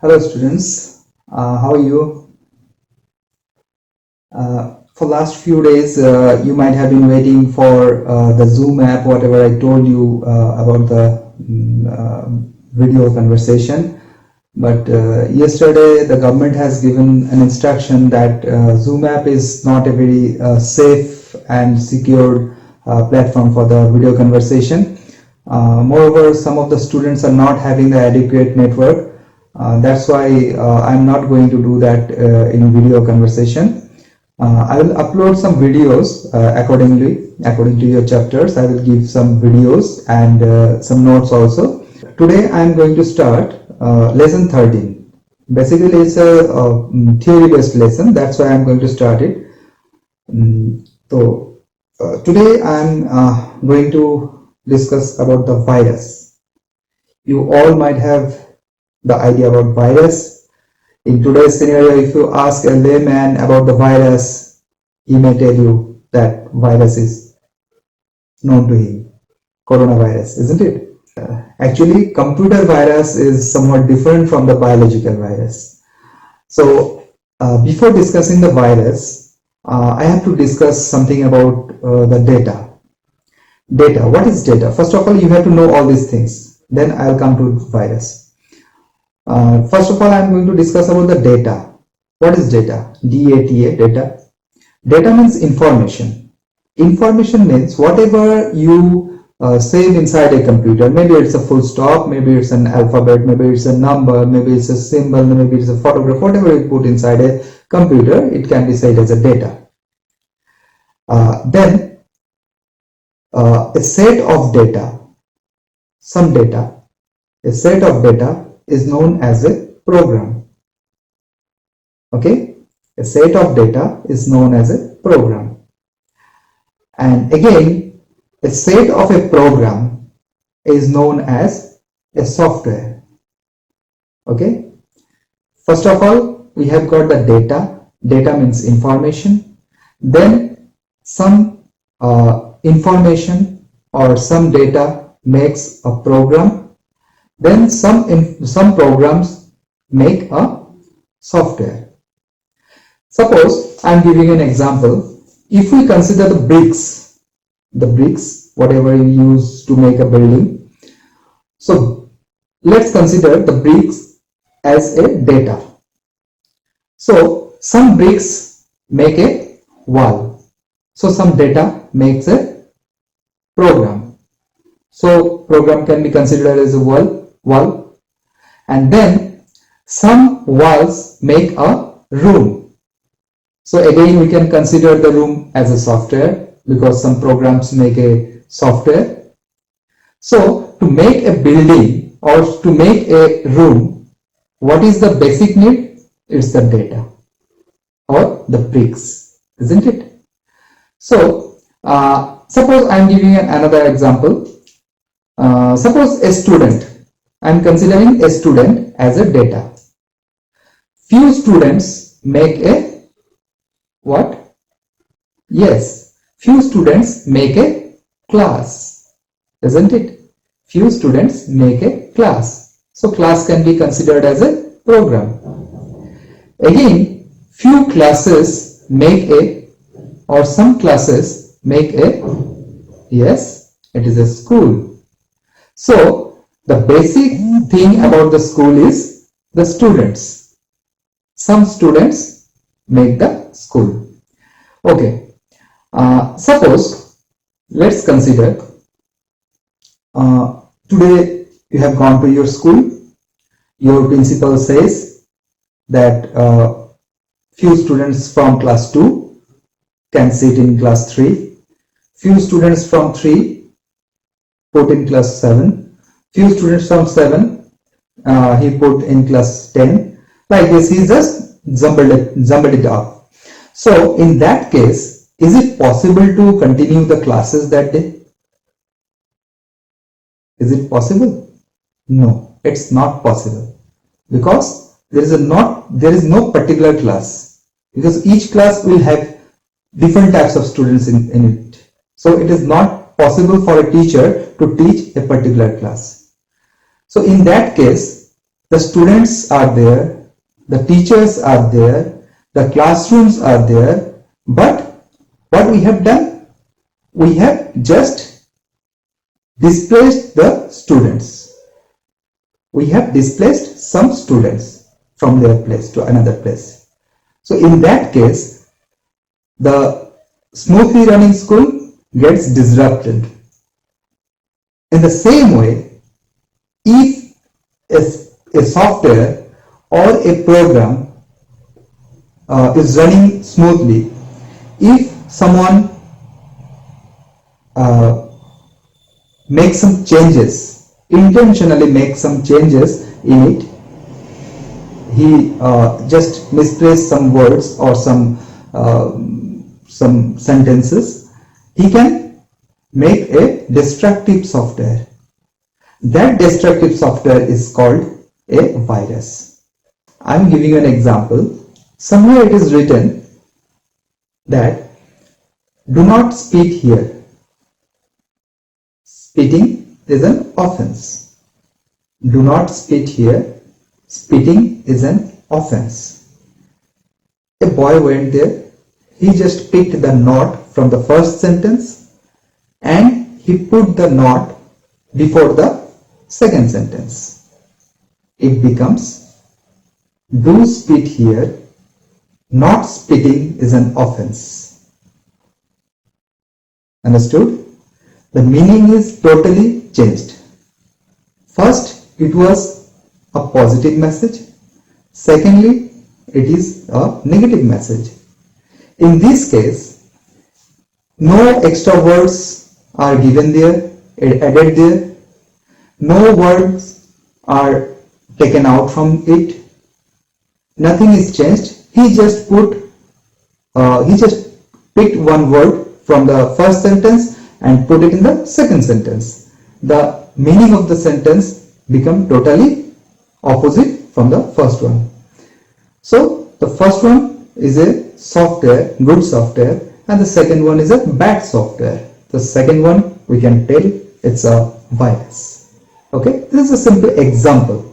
Hello students, how are you? For last few days you might have been waiting for the Zoom app, whatever I told you about the video conversation. But yesterday the government has given an instruction that Zoom app is not a very safe and secured platform for the video conversation. Moreover, some of the students are not having the adequate network. That's why I'm not going to do that in video conversation. I will upload some videos according to your chapters. I will give some videos and some notes also. Today I'm going to start lesson 13. Basically it's a theory based lesson. That's why I'm going to start it. So today I'm going to discuss about the virus. You all might have the idea about virus. In today's scenario, if you ask a layman about the virus, he may tell you that virus is known to him, coronavirus, isn't it? Actually, computer virus is somewhat different from the biological virus. So before discussing the virus, I have to discuss something about the data. Data, what is data? First of all, you have to know all these things. Then I'll come to virus. First of all, I'm going to discuss about the data. What is data? D-A-T-A, data. Data means information. Information means whatever you save inside a computer. Maybe it's a full stop, maybe it's an alphabet, maybe it's a number, maybe it's a symbol, maybe it's a photograph. Whatever you put inside a computer, it can be said as a data. Then a set of data, some data, a set of data is known as a program. Okay, a set of data is known as a program. And again, a set of a program is known as a software. Okay, first of all, we have got the data. Data means information. Then some information or some data makes a program. Then some programs make a software. Suppose I'm giving an example. If we consider the bricks, whatever you use to make a building. So let's consider the bricks as a data. So some bricks make a wall. So some data makes a program. So program can be considered as a wall, and then some walls make a room. So again we can consider the room as a software because some programs make a software. So to make a building or to make a room, what is the basic need? It's the data or the bricks, isn't it? So suppose I'm giving another example. Suppose a student, I'm considering a student as a data. Few students make a what? Yes, few students make a class, isn't it? Few students make a class. So class can be considered as a program. Again, few classes make a, or some classes make a, yes, it is a school. So the basic thing about the school is the students. Some students make the school. Okay. Suppose let's consider today you have gone to your school. Your principal says that few students from class 2 can sit in class 3. Few students from 3 put in class 7. Few students from 7 he put in class 10. Like this, he just jumbled it up. So in that case, is it possible to continue the classes that day? Is it possible? No, it's not possible because there is no particular class, because each class will have different types of students in it. So it is not possible for a teacher to teach a particular class. So in that case, The students are there, the teachers are there, the classrooms are there, but what we have done? We have just displaced the students. We have displaced some students from their place to another place. So in that case, the smoothly running school gets disrupted. In the same way, if a software or a program is running smoothly, if someone makes some changes, intentionally makes some changes in it, he just misplaced some words or some sentences, he can make a destructive software. That destructive software is called a virus. I am giving you an example. Somewhere it is written that do not spit here. Spitting is an offense. Do not spit here. Spitting is an offense. A boy went there. He just picked the not from the first sentence and he put the not before the second sentence. It becomes do spit here. Not spitting is an offense. Understood? The meaning is totally changed. First, it was a positive message. Secondly, it is a negative message. In this case, no extra words are given there, added there. No words are taken out from it. Nothing is changed. He just picked one word from the first sentence and put it in the second sentence. The meaning of the sentence become totally opposite from the first one. So the first one is a software, good software, and the second one is a bad software. The second one we can tell it's a virus. Okay, this is a simple example.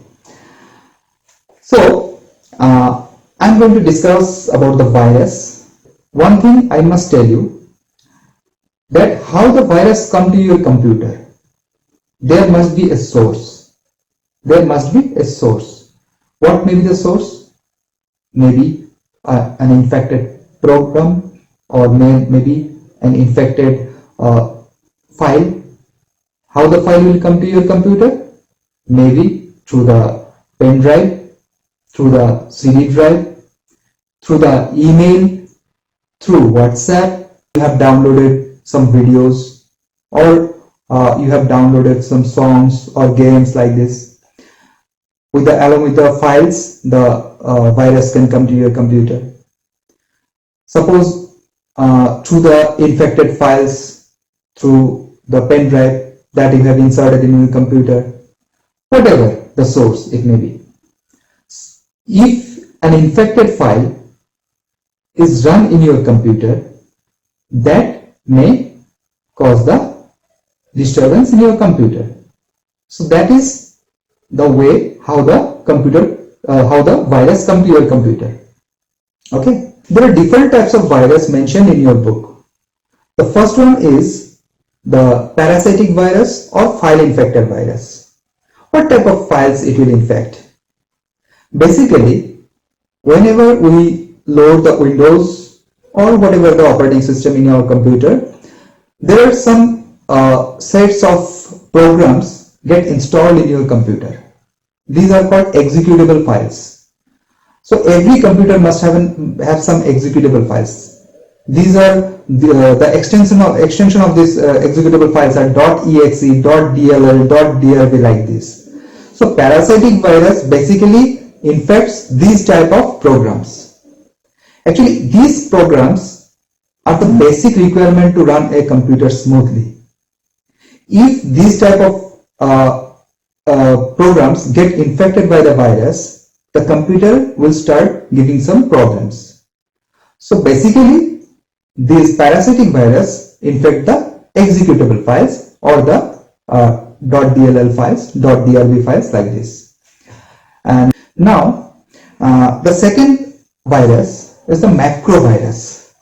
So I'm going to discuss about the virus. One thing I must tell you, that how the virus come to your computer. There must be a source. There must be a source. What may be the source? Maybe an infected program, or maybe an infected file. How the file will come to your computer? Maybe through the pen drive, through the CD drive, through the email, through WhatsApp. You have downloaded some videos, or you have downloaded some songs or games like this. Along with the files, the virus can come to your computer. Suppose through the infected files, through the pen drive that you have inserted in your computer, whatever the source it may be. If an infected file is run in your computer, that may cause the disturbance in your computer. So that is the way how the virus come to your computer. Okay, there are different types of virus mentioned in your book. The first one is the parasitic virus or file infected virus. What type of files it will infect? Basically, whenever we load the Windows or whatever the operating system in your computer, there are some sets of programs get installed in your computer. These are called executable files. So every computer must have some executable files. These are the extension of these executable files are .exe, .dll, .drb, like this. So parasitic virus basically infects these type of programs. Actually, these programs are the basic requirement to run a computer smoothly. If these type of programs get infected by the virus, the computer will start giving some problems. So basically, these parasitic virus infect the executable files or the .dll files, .drb files, like this. And now the second virus is the macro virus.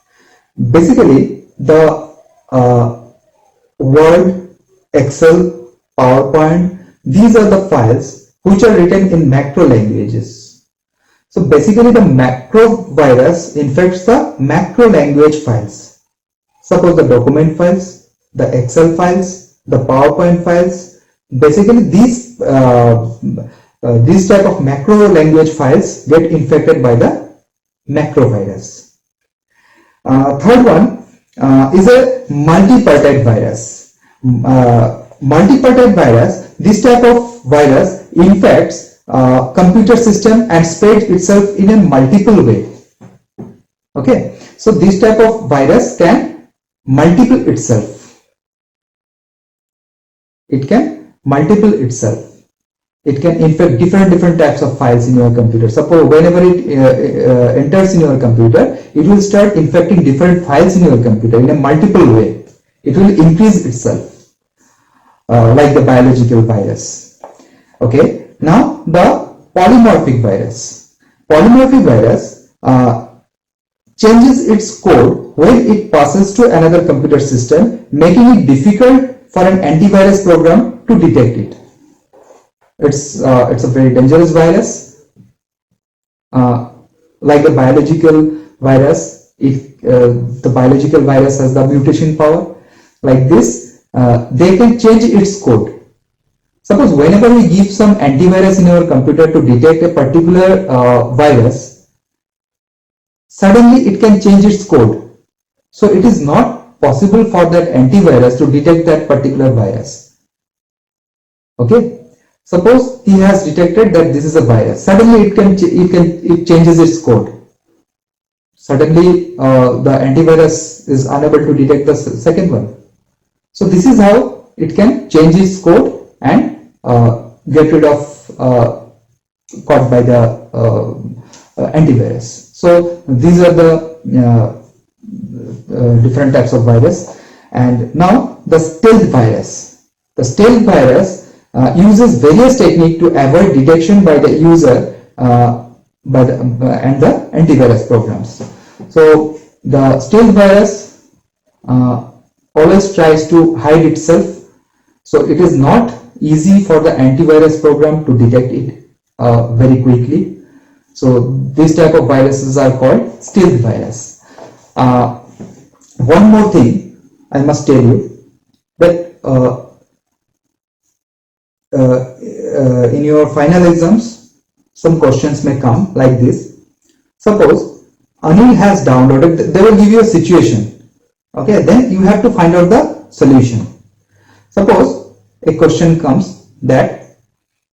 Basically, the Word, Excel, PowerPoint, these are the files which are written in macro languages. So basically the macro virus infects the macro language files. Suppose the document files, the Excel files, the PowerPoint files, basically these type of macro language files get infected by the macro virus. Third one is a multipartite virus. Multipartite virus, this type of virus infects computer system and spreads itself in a multiple way. Okay, so this type of virus can multiple itself. It can multiple itself. It can infect different types of files in your computer. Suppose whenever it enters in your computer, it will start infecting different files in your computer in a multiple way. It will increase itself, like the biological virus. Okay, now the polymorphic virus. Polymorphic virus changes its code when it passes to another computer system, making it difficult for an antivirus program to detect it. It's a very dangerous virus. Like a biological virus, if the biological virus has the mutation power, like this, they can change its code. Suppose whenever we give some antivirus in our computer to detect a particular virus, suddenly it can change its code. So it is not possible for that antivirus to detect that particular virus. Okay. Suppose he has detected that this is a virus. Suddenly it changes its code. Suddenly the antivirus is unable to detect the second one. So this is how it can change its code and get rid of caught by the antivirus. So these are the different types of virus. And now the stealth virus. The stealth virus uses various techniques to avoid detection by the user and the antivirus programs. So the stealth virus always tries to hide itself. So it is not easy for the antivirus program to detect it very quickly. So this type of viruses are called stealth virus. One more thing I must tell you, that in your final exams, some questions may come like this. Suppose Anil has downloaded, they will give you a situation. Okay, then you have to find out the solution. Suppose a question comes that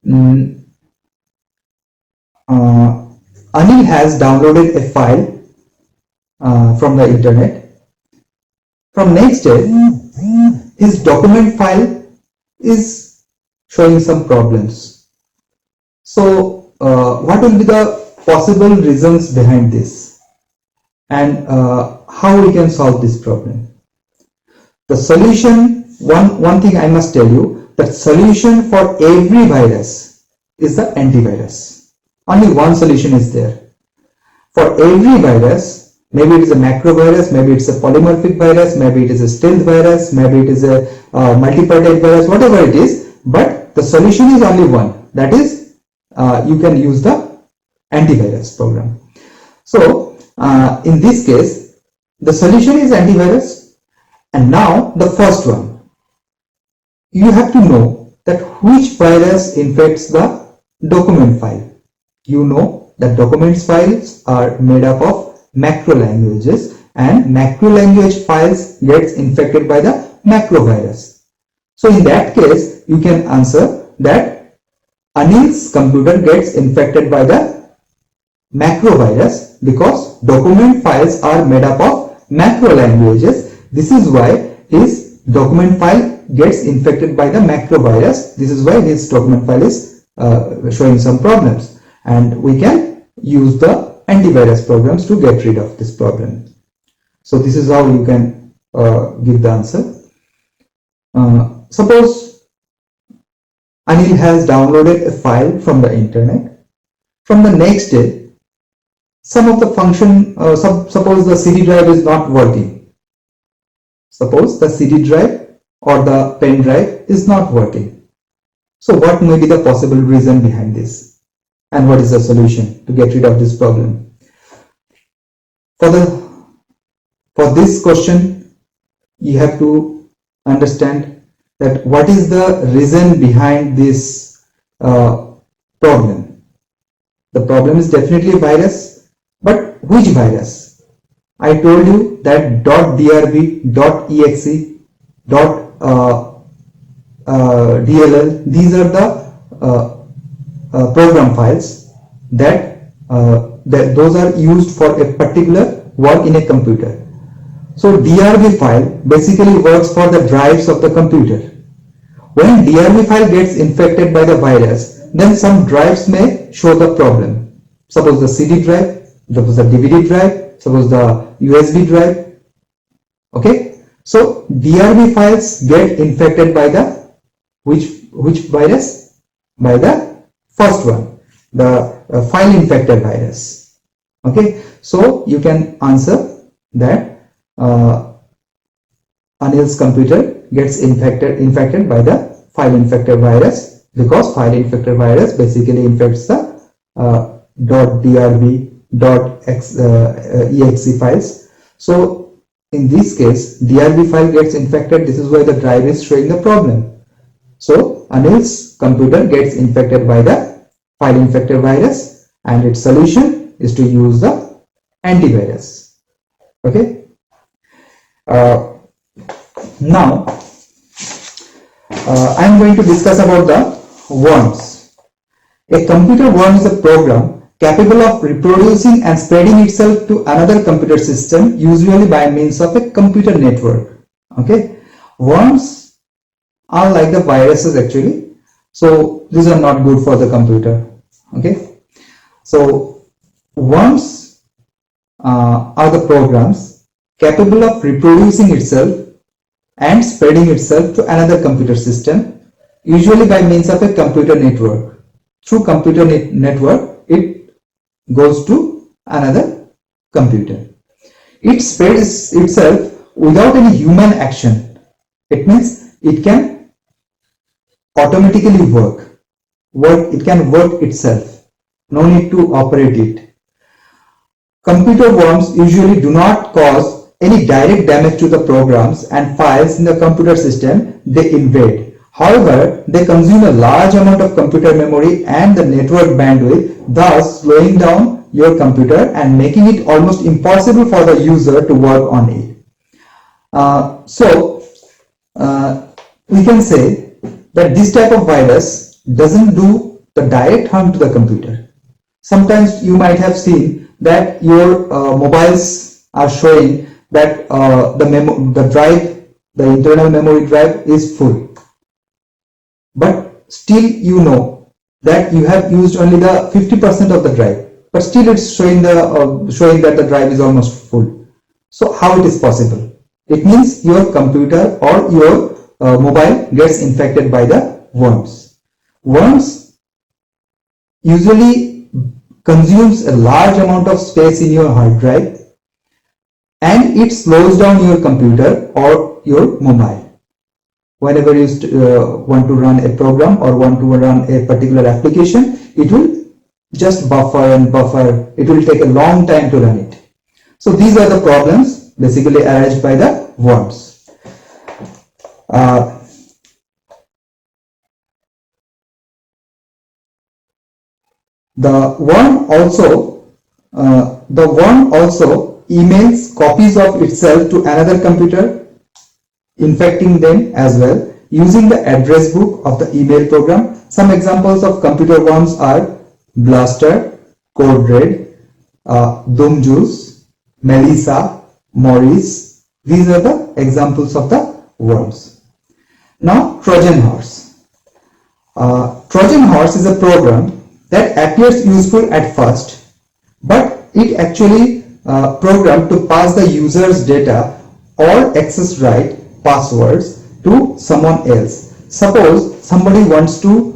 Anil has downloaded a file from the internet. From next day, his document file is showing some problems. So what will be the possible reasons behind this, and how we can solve this problem? The solution, one thing I must tell you, that solution for every virus is the antivirus. Only one solution is there. For every virus, maybe it is a macro virus, maybe it's a polymorphic virus, maybe it is a stealth virus, maybe it is a multipartite virus, whatever it is, but the solution is only one, that is you can use the antivirus program. So in this case, the solution is antivirus. And now the first one, you have to know that which virus infects the document file. You know that documents files are made up of macro languages, and macro language files gets infected by the macro virus. So in that case, you can answer that Anil's computer gets infected by the macro virus because document files are made up of macro languages. This is why his document file gets infected by the macro virus. This is why his document file is showing some problems, and we can use the antivirus programs to get rid of this problem. So this is how you can give the answer. Suppose Anil has downloaded a file from the internet From the next day, some of the function, suppose the CD drive is not working. Suppose the CD drive or the pen drive is not working. So what may be the possible reason behind this? And what is the solution to get rid of this problem? For this question, you have to understand that what is the reason behind this problem. The problem is definitely a virus, but which virus? I told you that .drb, .exe, .dll, these are the program files that those are used for a particular work in a computer. So DRB file basically works for the drives of the computer. When DRB file gets infected by the virus, then some drives may show the problem. Suppose the CD drive, suppose the DVD drive, suppose the USB drive. Okay, so DRB files get infected by the which virus? By the first one, the file infected virus. Okay, so you can answer that Anil's computer gets infected by the file infected virus, because file infected virus basically infects the .drb, .exe files. So in this case, DRB file gets infected. This is why the drive is showing the problem. So Anil's computer gets infected by the file infected virus, and its solution is to use the antivirus. Okay. Now I am going to discuss about the worms. A computer worm is a program capable of reproducing and spreading itself to another computer system, usually by means of a computer network. Okay, worms are like the viruses actually, so these are not good for the computer. Okay, so worms are the programs capable of reproducing itself and spreading itself to another computer system, usually by means of a computer network. Through computer network, it goes to another computer. It spreads itself without any human action. It means it can automatically work. It can work itself. No need to operate it. Computer worms usually do not cause any direct damage to the programs and files in the computer system they invade. However, they consume a large amount of computer memory and the network bandwidth, thus slowing down your computer and making it almost impossible for the user to work on it. We can say that this type of virus doesn't do the direct harm to the computer. Sometimes you might have seen that your mobiles are showing that the internal memory drive is full, but still you know that you have used only the 50% of the drive, but still it's showing that the drive is almost full. So how it is possible? It means your computer or your mobile gets infected by the worms. Worms usually consumes a large amount of space in your hard drive, and it slows down your computer or your mobile. Whenever you want to run a program or want to run a particular application, it will just buffer and buffer. It will take a long time to run it. So these are the problems basically arised by the worms. The worm also emails copies of itself to another computer, infecting them as well using the address book of the email program. Some examples of computer worms are Blaster, Code Red, Doomjuice, Melissa, Maurice. These are the examples of the worms. Now Trojan Horse. Trojan Horse is a program that appears useful at first, but it actually programmed to pass the user's data or access right passwords to someone else. Suppose somebody wants to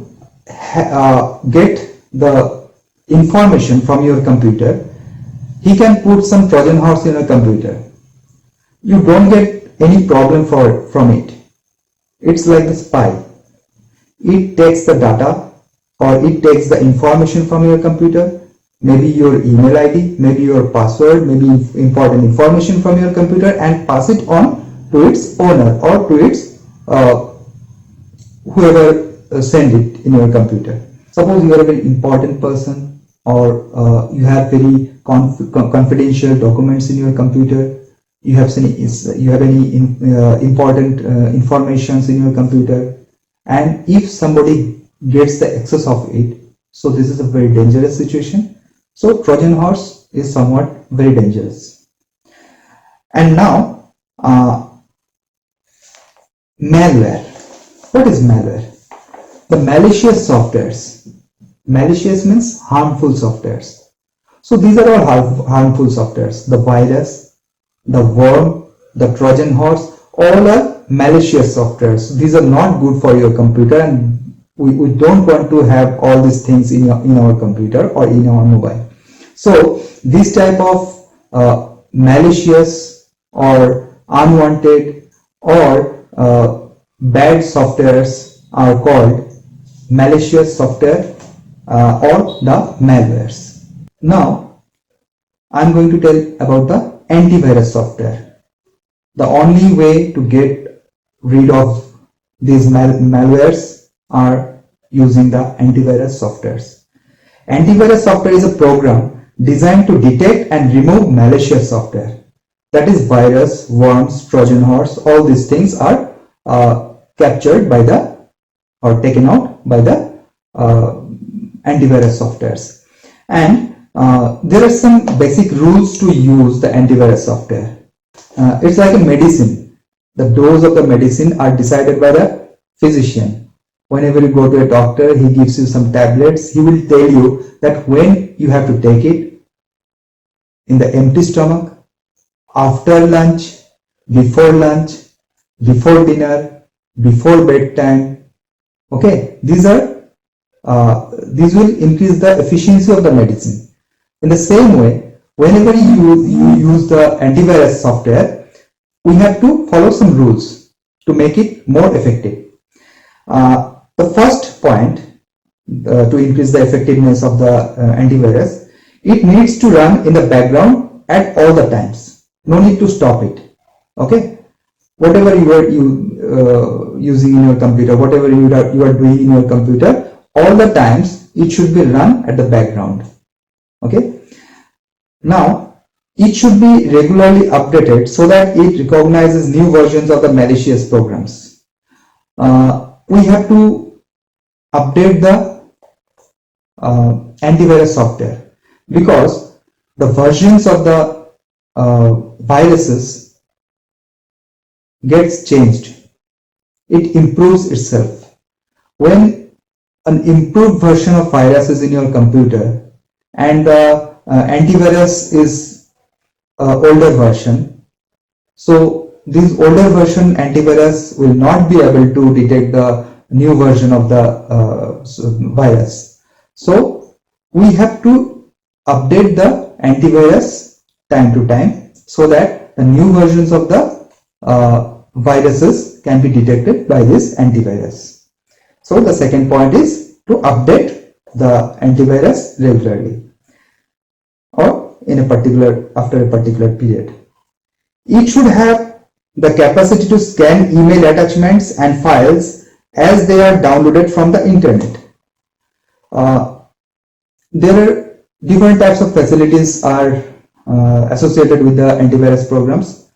get the information from your computer, he can put some Trojan horse in your computer. You don't get any problem from it. It's like the spy. It takes the data or it takes the information from your computer, maybe your email ID, maybe your password, maybe important information from your computer, and pass it on to its owner or to its whoever send it in your computer. Suppose you are a very important person, or you have very confidential documents in your computer. You have any important informations in your computer, and if somebody gets the access of it, so this is a very dangerous situation. So Trojan horse is somewhat very dangerous. And now malware. What is malware? The malicious softwares. Malicious means harmful softwares. So these are all harmful softwares. The virus, the worm, the Trojan horse, all are malicious softwares. These are not good for your computer, and we don't want to have all these things in our computer or in our mobile. So this type of malicious or unwanted or bad softwares are called malicious software or the malwares. Now I'm going to tell about the antivirus software. The only way to get rid of these malwares are using the antivirus softwares. Antivirus software is a program designed to detect and remove malicious software. That is virus, worms, Trojan horse, all these things are captured by the or taken out by the antivirus softwares. And there are some basic rules to use the antivirus software. It's like a medicine. The dose of the medicine are decided by the physician. Whenever you go to a doctor, he gives you some tablets. He will tell you that when you have to take it, in the empty stomach, after lunch, before dinner, before bedtime. Okay, these will increase the efficiency of the medicine. In the same way, whenever you use the antivirus software, we have to follow some rules to make it more effective. The first point to increase the effectiveness of the antivirus, it needs to run in the background at all the times. No need to stop it. Okay, whatever you are using in your computer, whatever you are doing in your computer, all the times it should be run at the background. Okay. Now it should be regularly updated so that it recognizes new versions of the malicious programs. We have to update the antivirus software because the versions of the viruses gets changed. It improves itself. When an improved version of virus is in your computer and the antivirus is older version, so this older version antivirus will not be able to detect the new version of the virus. So we have to update the antivirus time to time so that the new versions of the viruses can be detected by this antivirus. So the second point is to update the antivirus regularly or in a particular after a particular period. It should have the capacity to scan email attachments and files as they are downloaded from the internet. There are different types of facilities are associated with the antivirus programs.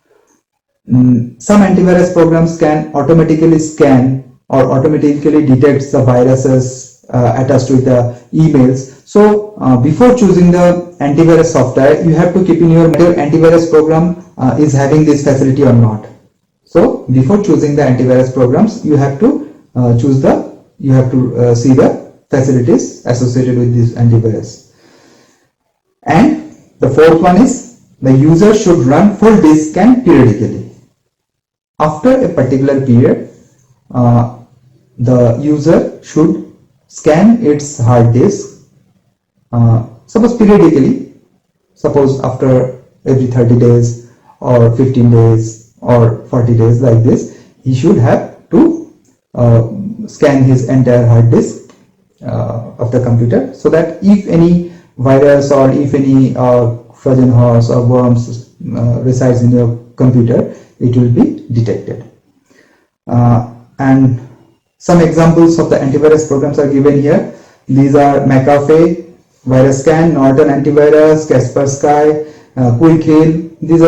Some antivirus programs can automatically scan or automatically detect the viruses attached to the emails. So before choosing the antivirus software, you have to keep in your mind your antivirus program is having this facility or not. So before choosing the antivirus programs, you have to see the facilities associated with this antivirus. And the fourth one is the user should run full disk scan periodically. After a particular period, the user should scan its hard disk Suppose periodically, suppose after every 30 days or 15 days or 40 days, like this, he should have to scan his entire hard disk of the computer, so that if any virus or if any Trojan horse or worms resides in your computer, it will be detected. And some examples of the antivirus programs are given here. These are McAfee, VirusScan, Norton Antivirus, Kaspersky, Quick Heal. These are